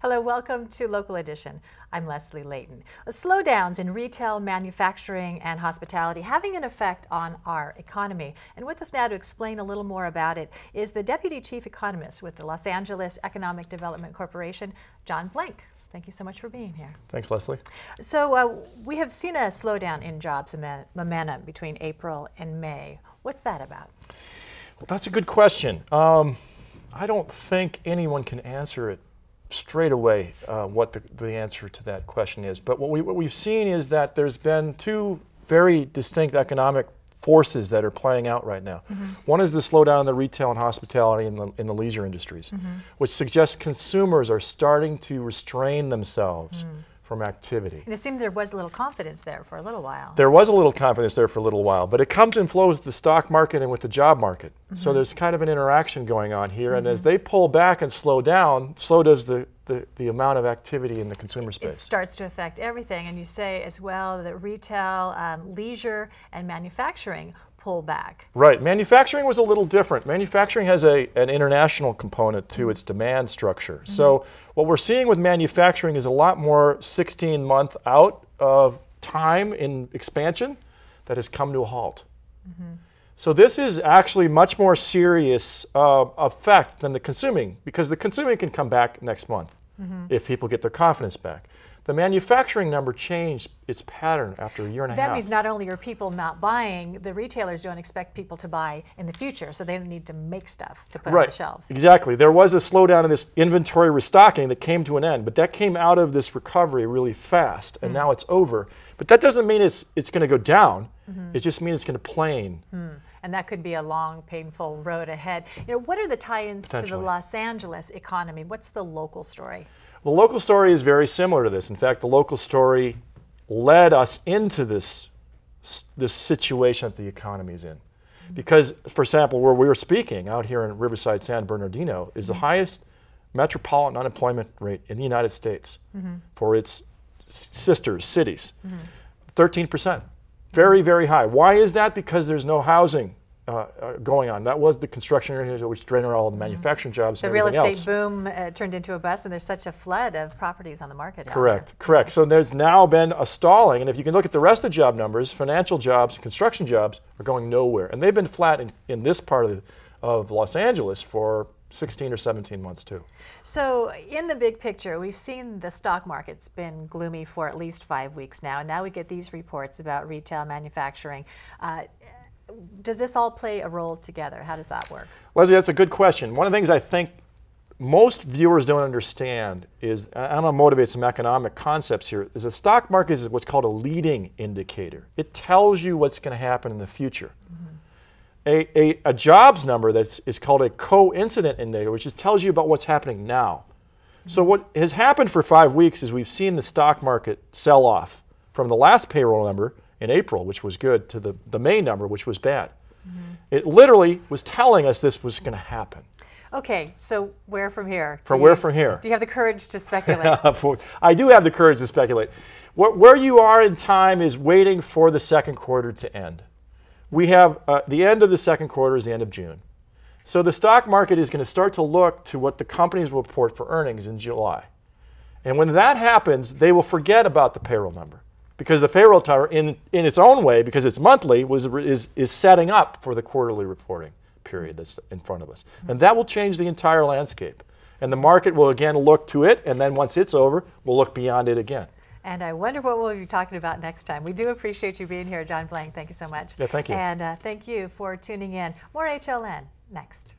Hello, welcome to Local Edition. I'm Leslie Leyton. Slowdowns in retail, manufacturing, and hospitality having an effect on our economy. And with us now to explain a little more about it is the Deputy Chief Economist with the Los Angeles Economic Development Corporation, John Blank. Thank you so much for being here. Thanks, Leslie. So we have seen a slowdown in jobs momentum between April and May. What's that about? Well, that's a good question. I don't think anyone can answer it straight away what the answer to that question is. But what we've seen is that there's been two very distinct economic forces that are playing out right now. Mm-hmm. One is the slowdown in the retail and hospitality in the leisure industries, mm-hmm. which suggests consumers are starting to restrain themselves from activity. And it seemed there was a little confidence there for a little while. There was a little confidence there for a little while, but it comes and flows with the stock market and with the job market. Mm-hmm. So there's kind of an interaction going on here, and as they pull back and slow down, so does the amount of activity in the consumer space. It starts to affect everything, and you say as well that retail, leisure, and manufacturing pull back. Right. Manufacturing was a little different. Manufacturing has an international component to its demand structure. Mm-hmm. So what we're seeing with manufacturing is a lot more 16-month out of time in expansion that has come to a halt. Mm-hmm. So this is actually much more serious effect than the consuming, because the consuming can come back next month if people get their confidence back. The manufacturing number changed its pattern after a year and a half. That means not only are people not buying, the retailers don't expect people to buy in the future, so they don't need to make stuff to put on the shelves. Exactly. There was a slowdown in this inventory restocking that came to an end, but that came out of this recovery really fast, and now it's over. But that doesn't mean it's going to go down. It just means it's going to plane. And that could be a long, painful road ahead. You know, what are the tie-ins to the Los Angeles economy? What's the local story? The local story is very similar to this. In fact, the local story led us into this situation that the economy is in. Because, for example, where we were speaking out here in Riverside, San Bernardino, is the highest metropolitan unemployment rate in the United States for its sister cities. 13%. Very, very high. Why is that? Because there's no housing going on. That was the construction area which drained all the manufacturing jobs and everything else. The real estate boom turned into a bust, and there's such a flood of properties on the market. Correct. So there's now been a stalling, and if you can look at the rest of the job numbers, financial jobs and construction jobs are going nowhere. And they've been flat in this part of Los Angeles for 16 or 17 months too. So in the big picture, we've seen the stock market's been gloomy for at least 5 weeks now, and now we get these reports about retail, manufacturing. Does this all play a role together? How does that work? Leslie, that's a good question. One of the things I think most viewers don't understand is, and I'm going to motivate some economic concepts here, is the stock market is what's called a leading indicator. It tells you what's going to happen in the future. A jobs number that is called a coincident indicator, which just tells you about what's happening now. So what has happened for 5 weeks is we've seen the stock market sell off from the last payroll number in April, which was good, to the May number, which was bad. It literally was telling us this was going to happen. Okay, so where from here? Where from here? Do you have the courage to speculate? I do have the courage to speculate. Where you are in time is waiting for the second quarter to end. We have the end of the second quarter is the end of June. So the stock market is going to start to look to what the companies will report for earnings in July. And when that happens, they will forget about the payroll number. Because the payroll tower, in its own way, because it's monthly, is setting up for the quarterly reporting period that's in front of us. And that will change the entire landscape. And the market will again look to it, and then once it's over, we'll look beyond it again. And I wonder what we'll be talking about next time. We do appreciate you being here, John Blank. Thank you so much. Yeah, thank you. And thank you for tuning in. More HLN next.